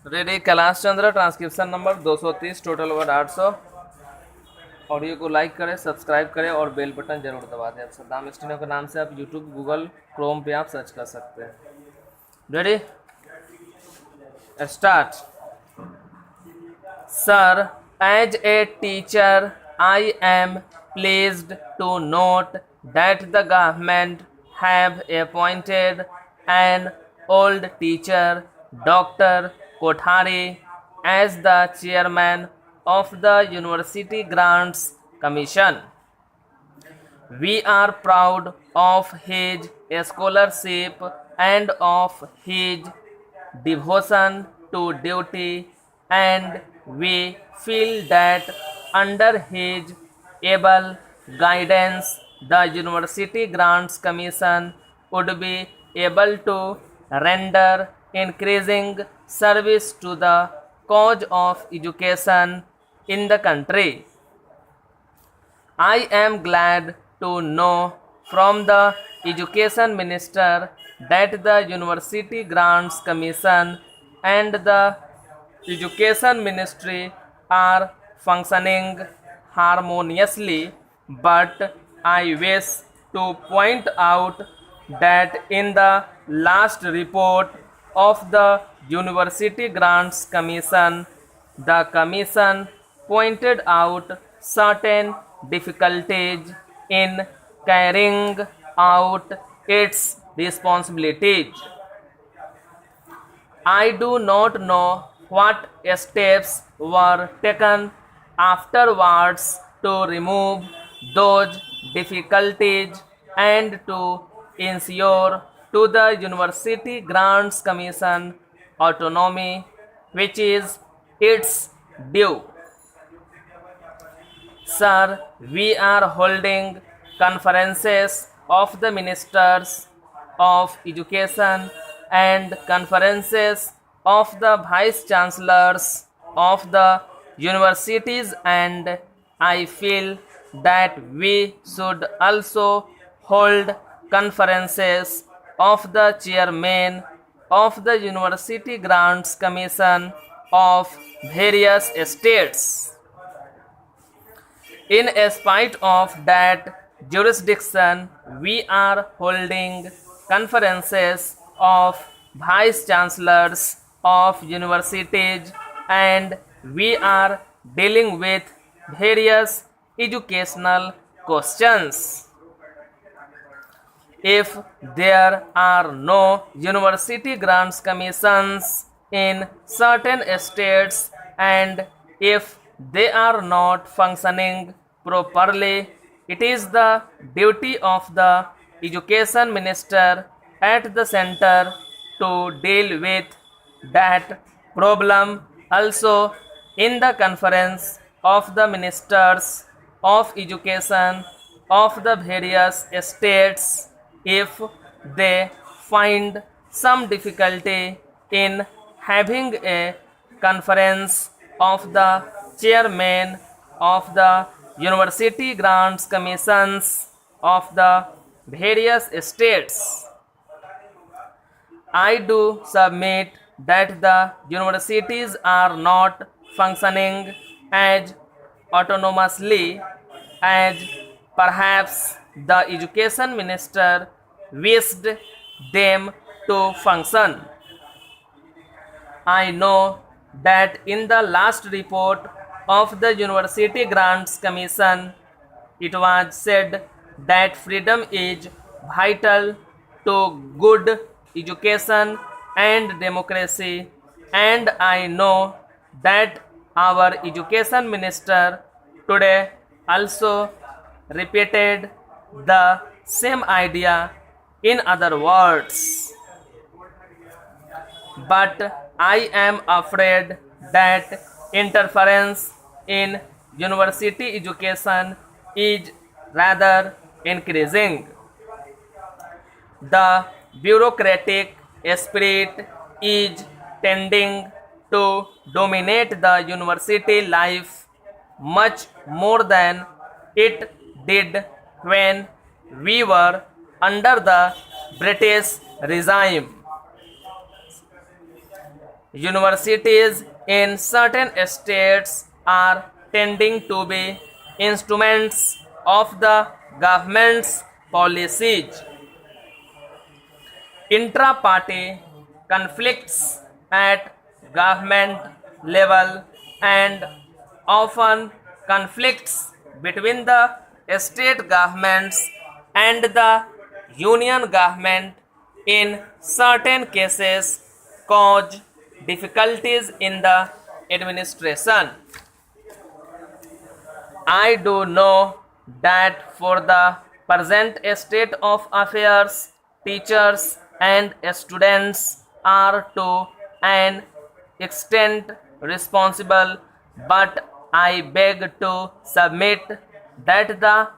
Ready. Kailash Chandra, transcription number 230, total word 800। Audio को like करें, subscribe करें और बेल बटन जरूर दबा दें। सद्दाम स्टीनो के नाम से आप यूट्यूब, गूगल, क्रोम पे आप सर्च कर सकते हैं। Ready, start. Sir, as a teacher, I am pleased to note that the government have appointed an old teacher, Dr. Kothari, as the chairman of the University Grants Commission. We are proud of his scholarship and of his devotion to duty, and we feel that under his able guidance, the University Grants Commission would be able to render increasing service to the cause of education in the country. I am glad to know from the Education Minister that the University Grants Commission and the Education Ministry are functioning harmoniously, but I wish to point out that in the last report of the University Grants Commission, the Commission pointed out certain difficulties in carrying out its responsibilities. I do not know what steps were taken afterwards to remove those difficulties and to ensure to the University Grants Commission autonomy which is its due. Sir, we are holding conferences of the ministers of education and conferences of the vice chancellors of the universities, and I feel that we should also hold conferences of the chairmen of the University Grants Commission of various states. In spite of that jurisdiction, we are holding conferences of vice chancellors of universities, and we are dealing with various educational questions. If there are no university grants commissions in certain states, and if they are not functioning properly, it is the duty of the education minister at the center to deal with that problem. Also, in the conference of the ministers of education of the various states, if they find some difficulty in having a conference of the chairman of the university grants commissions of the various states, I do submit that the universities are not functioning as autonomously as perhaps the education minister wished them to function. I know that in the last report of the University Grants Commission, it was said that freedom is vital to good education and democracy, and I know that our education minister today also repeated the same idea in other words. But I am afraid that interference in university education is rather increasing. The bureaucratic spirit is tending to dominate the university life much more than it did when we were under the British regime. Universities in certain states are tending to be instruments of the government's policies. Intra-party conflicts at government level and often conflicts between the state governments and the union government in certain cases cause difficulties in the administration. I do know that for the present state of affairs, teachers and students are to an extent responsible, but I beg to submit that the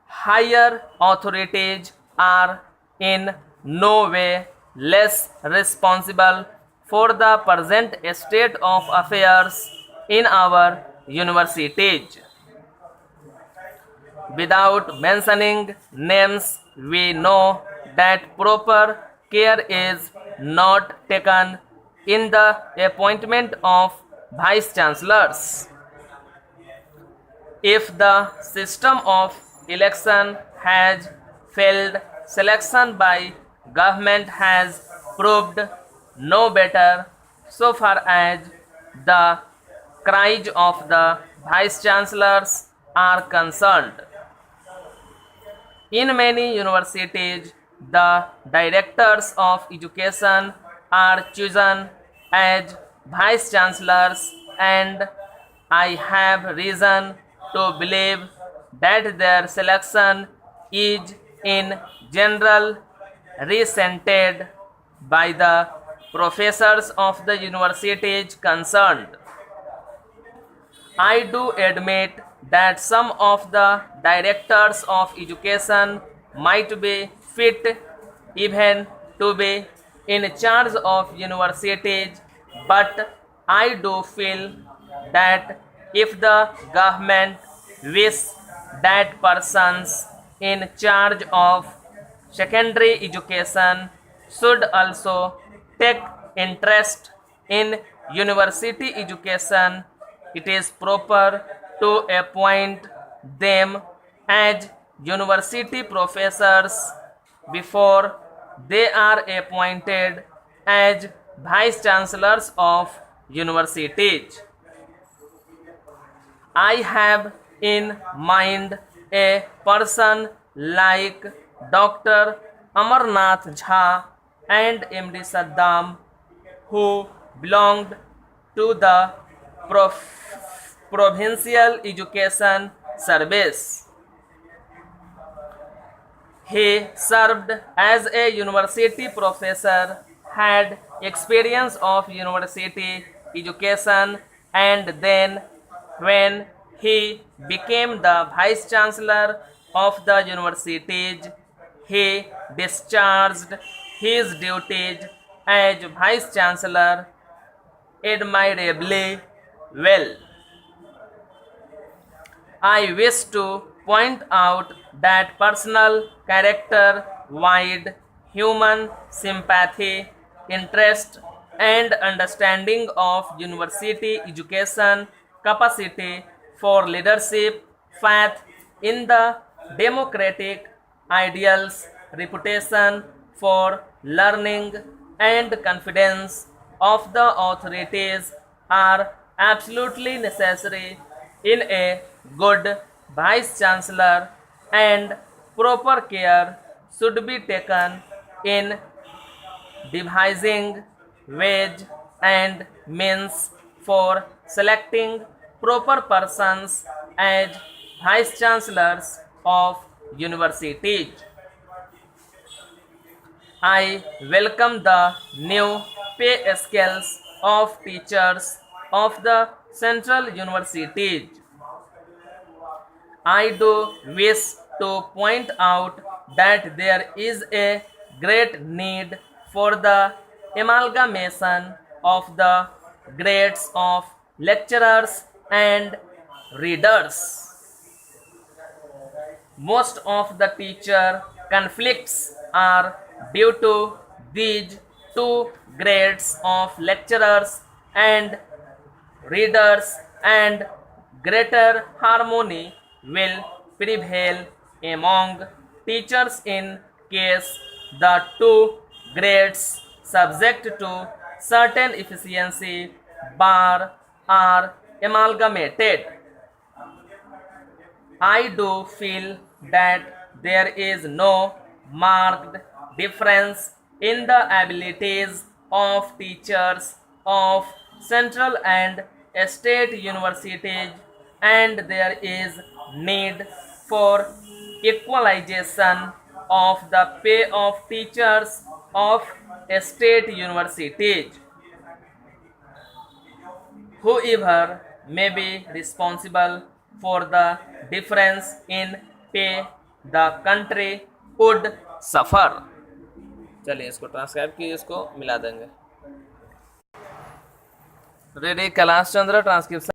higher authorities are in no way less responsible for the present state of affairs in our universities. Without mentioning names, we know that proper care is not taken in the appointment of vice chancellors. If the system of election has failed, selection by government has proved no better so far as the cries of the vice chancellors are concerned. In many universities, the directors of education are chosen as vice chancellors, and I have reason to believe that their selection is in general resented by the professors of the universities concerned. I do admit that some of the directors of education might be fit even to be in charge of universities, but I do feel that if the government wish that persons in charge of secondary education should also take interest in university education, it is proper to appoint them as university professors before they are appointed as vice chancellors of universities. I have in mind a person like Dr. Amarnath Jha and MD Saddam, who belonged to the provincial education service. He served as a university professor, had experience of university education, and then when he became the vice chancellor of the universities, he discharged his duties as vice chancellor admirably well. I wish to point out that personal character, wide human sympathy, interest, and understanding of university education, capacity for leadership, faith in the democratic ideals, reputation for learning, and confidence of the authorities are absolutely necessary in a good vice chancellor, and proper care should be taken in devising ways and means for selecting proper persons as vice chancellors of universities. I welcome the new pay scales of teachers of the central universities. I do wish to point out that there is a great need for the amalgamation of the grades of lecturers and readers. Most of the teacher conflicts are due to these two grades of lecturers and readers, and greater harmony will prevail among teachers in case the two grades subject to certain efficiency bar are amalgamated. I do feel that there is no marked difference in the abilities of teachers of central and state universities, and there is need for equalization of the pay of teachers of state universities. Whoever may be responsible for the difference in pay, the country would suffer. चलिए इसको transcribe कीजिए, इसको मिला देंगे. Ready Kailash Chandra transcription.